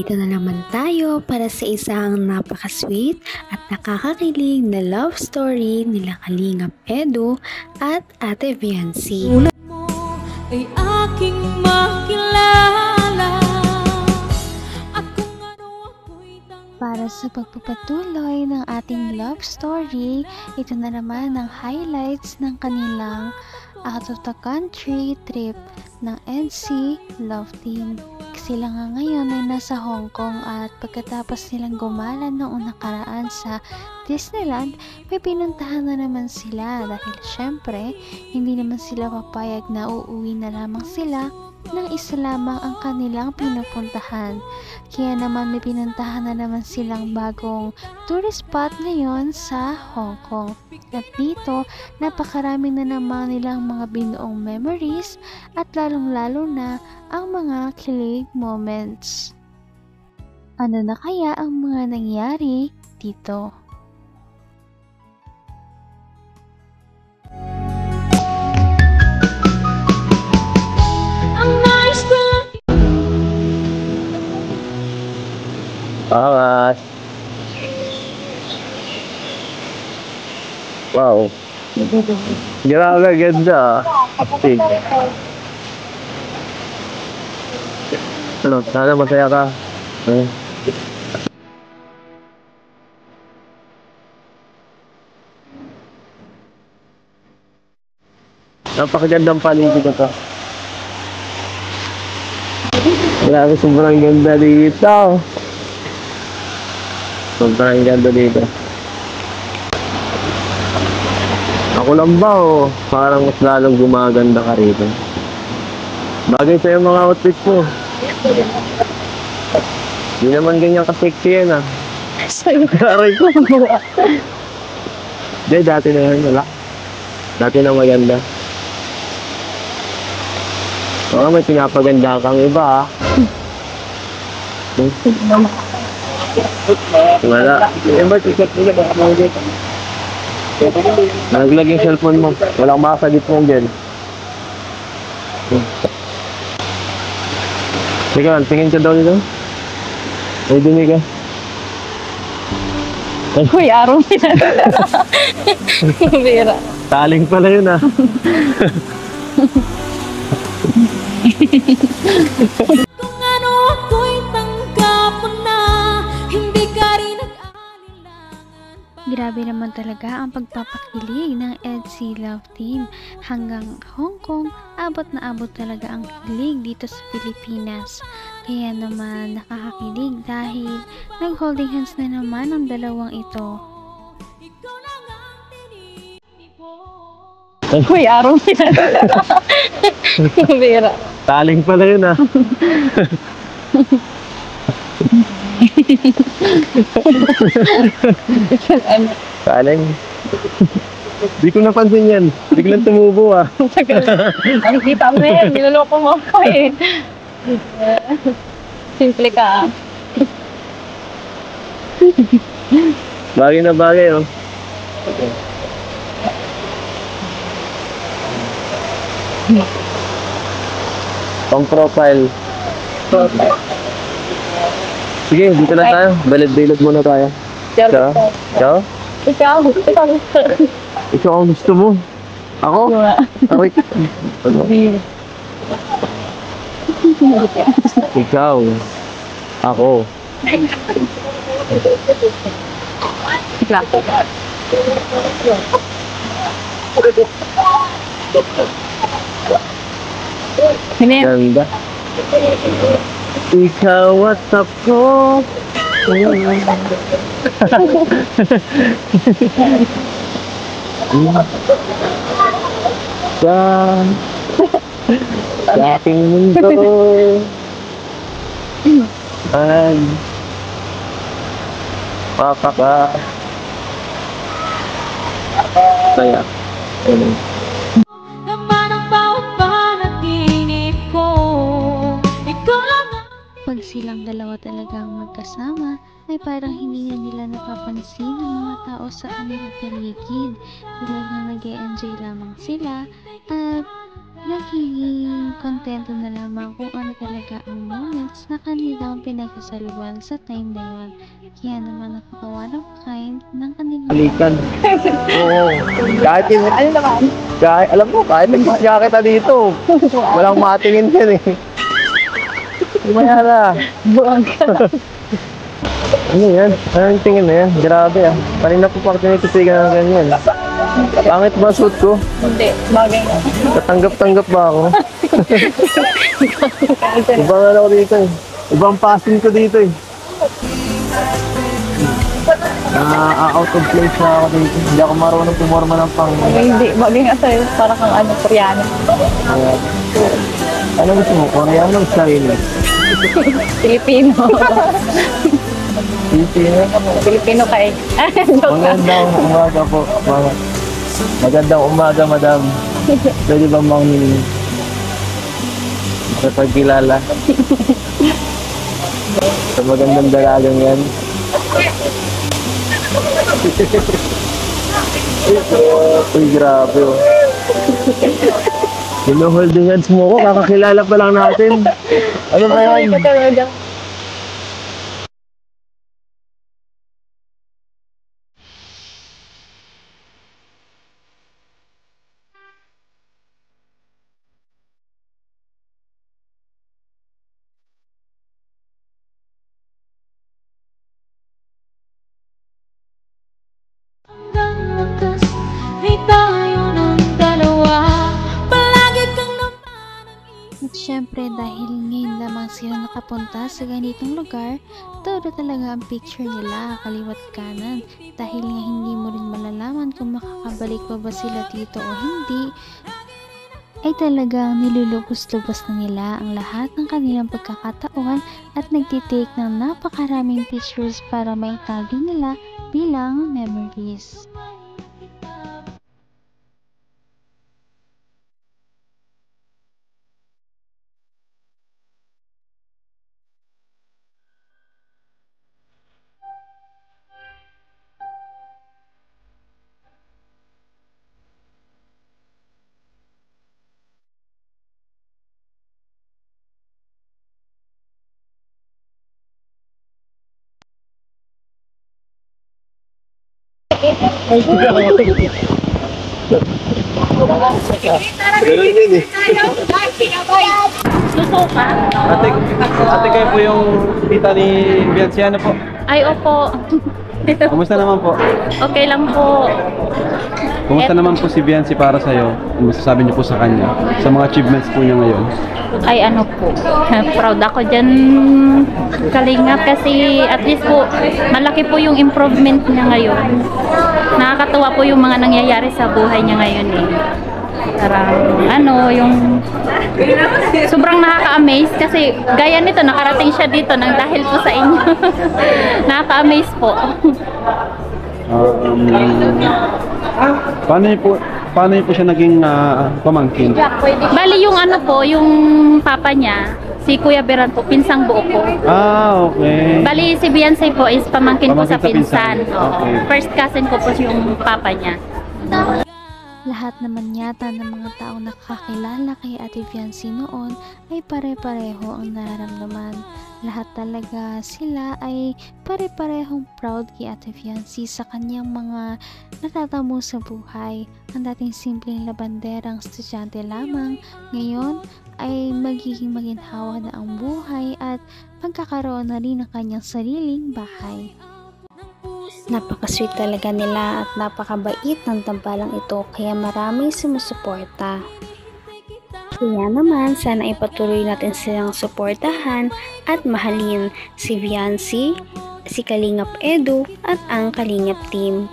Narito na naman tayo para sa isang napaka-sweet at nakakakilig na love story nila Kalingap Edu at Ate Viancy. Sulat mo ay aking makilala at kung ano ako'y Para sa pagpapatuloy ng ating love story, ito na naman ang highlights ng kanilang out of the country trip ng NC Love Team. Sila nga ngayon ay nasa Hong Kong at pagkatapos nilang gumala noong nakaraan sa Disneyland, may pinuntahan na naman sila dahil syempre hindi naman sila papayag na uuwi na lamang sila nang isa lamang ang kanilang pinupuntahan. Kaya naman may pinuntahan na naman silang bagong tourist spot ngayon sa Hong Kong. At dito, napakarami na naman nilang mga binuong memories at lalong-lalo na ang mga kilig moments. Ano na kaya ang mga nangyari dito? Angas. Wow. Grabe, ganda. Astig. Ano, sana masaya ka. Napakagandang paligid na to. Grabe, sobrang ganda dito. Sobrang ganda dito. Ako lang ba o parang mas lalong gumaganda ka rito? Bagay sa'yo mga outfit mo. Hindi naman ganyan ka-sexy yan ah. Aray ko. Hindi, dati na yan. Wala. Dati na maganda. Oo, may pinapaganda kang iba ah. Wala. Eh, ba't ikat nila? Baka mahigit. Naglag yung cellphone mo. Walang makasagit mo dyan. Teka, tingin ka daw nito. Ay, dumi ka. Uy, araw nila. Bira. Taling pala yun ah. kung ano ako'y tanggap mo na hindi ka rin nag-alinlangan pa. Grabe naman talaga ang pagpapakilig ng NC Love Team. Hanggang Hong Kong, abot na abot talaga ang kilig dito sa Pilipinas. Kaya naman nakakakilig dahil nag-holding hands na naman ang dalawang ito. Ikaw lang ang tinitipon. Uy, araw nila. Bira. Taling pala yun ah. Taling. Di ko napansin yan. Biglang tumubo ah. Ang kita mo eh, niloloko mo ako eh. Simple ka. Bagay na bagay oh. Pang profile. Sige, dito na tayo. Balad-balad muna tayo. Ciao. Ciao? Ikaw. Ikaw ang gusto mo. Ako? Ako. Ano? Ikaw. Ako. Ganda. Ikaw at ako. Sa aking mundo ay papaka saya. Naman ang bawat panaginip ko. Ikaw lang ang Pag silang dalawa talagang magkasama, ay parang hindi na nila napapansin ng mga tao sa kanilang paligid. Talagang nag-e-enjoy lamang sila at nagiging kontento na lamang kung ano talaga ang moments na kanilang pinagsasaluhan sa time na yun. Kaya naman napakawalang kind ng kanilang Halikan. Oo. Kahit Ano naman? alam mo, kahit nagkasya kita dito, walang matingin yan eh. Umaya na. Buwang ka. Ano yan? Anong tingin na yan? Grabe ah. Kanina po pa tinititigan ng ganyan. Pangit ba suit ko? Hindi, bagay na. Katanggap-tanggap ba ako? Ibang ano ko dito eh. Ibang passing ko dito eh. Out of place na ako dito. Hindi ako marunong pumorma ng pang... Hindi, bagay nga sa'yo. Para kang ano, Koreano. Ano gusto mo? Koreano o Chinese? Filipino. Filipino? Filipino ka eh. Joke lang. Magandang umaga po. Magandang umaga, madam. Pwede ba makipagkilala? Sa magandang dalagang yan. Uy, grabe oh. Hinuholding hands mo ko, kakakilala pa lang natin. Ano ba yan? Hanggang wakas ay tayo ng dalawa. Palagi kang naman ang At syempre dahil ngayon lamang sila nakapunta sa ganitong lugar, todo talaga ang picture nila kaliwat kanan. Dahil nga hindi mo rin malalaman kung makakabalik pa ba sila dito o hindi, ay talagang nilulubos-lubos na nila ang lahat ng kanilang pagkakataon at nagtitake ng napakaraming pictures para maitago nila bilang memories. Ganun yun eh. Ate kayo po yung tita ni Bianciano po. Ay, opo. Kumusta naman po? Okay lang po. Kumusta naman po si Bianci para sa'yo? Ano masasabi niyo po sa kanya? Sa mga achievements po niya ngayon? Ay, ano po. Proud ako dyan, Kalingap, kasi at least po, malaki po yung improvement niya ngayon. Nakakatuwa po yung mga nangyayari sa buhay niya ngayon eh. Parang, yung sobrang nakaka-amaze kasi gaya nito, nakarating siya dito nang dahil po sa inyo. Nakaka-amaze po. Paano niyo po siya naging pamangkin? Bali yung yung papa niya, si Kuya Beran po, pinsang buo po. Okay. Bali si Beyonce po is pamangkin po sa pinsan. Okay. First cousin ko po yung papa niya. Lahat naman yata ng mga taong nakakilala kay Ate Bianci noon ay pare-pareho ang nararamdaman. Lahat talaga sila ay pare-parehong proud kay Ate Bianci sa kanyang mga natatamo sa buhay. Ang dating simpleng labanderang estudyante lamang, ngayon ay magiging maginhawa na ang buhay at magkakaroon na rin ng kanyang sariling bahay. Napaka-sweet talaga nila at napakabait ng tambalang ito kaya maraming sumusuporta. Kaya naman sana ipatuloy natin silang suportahan at mahalin si Bianci, si Kalingap Edu at ang Kalingap team.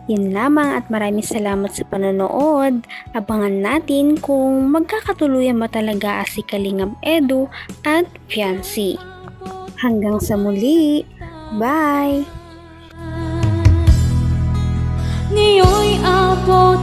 Yun lamang at maraming salamat sa panonood. Abangan natin kung magkakatuluyan ba talaga si Kalingap Edu at Bianci. Hanggang sa muli! Bye! ngayon'y abot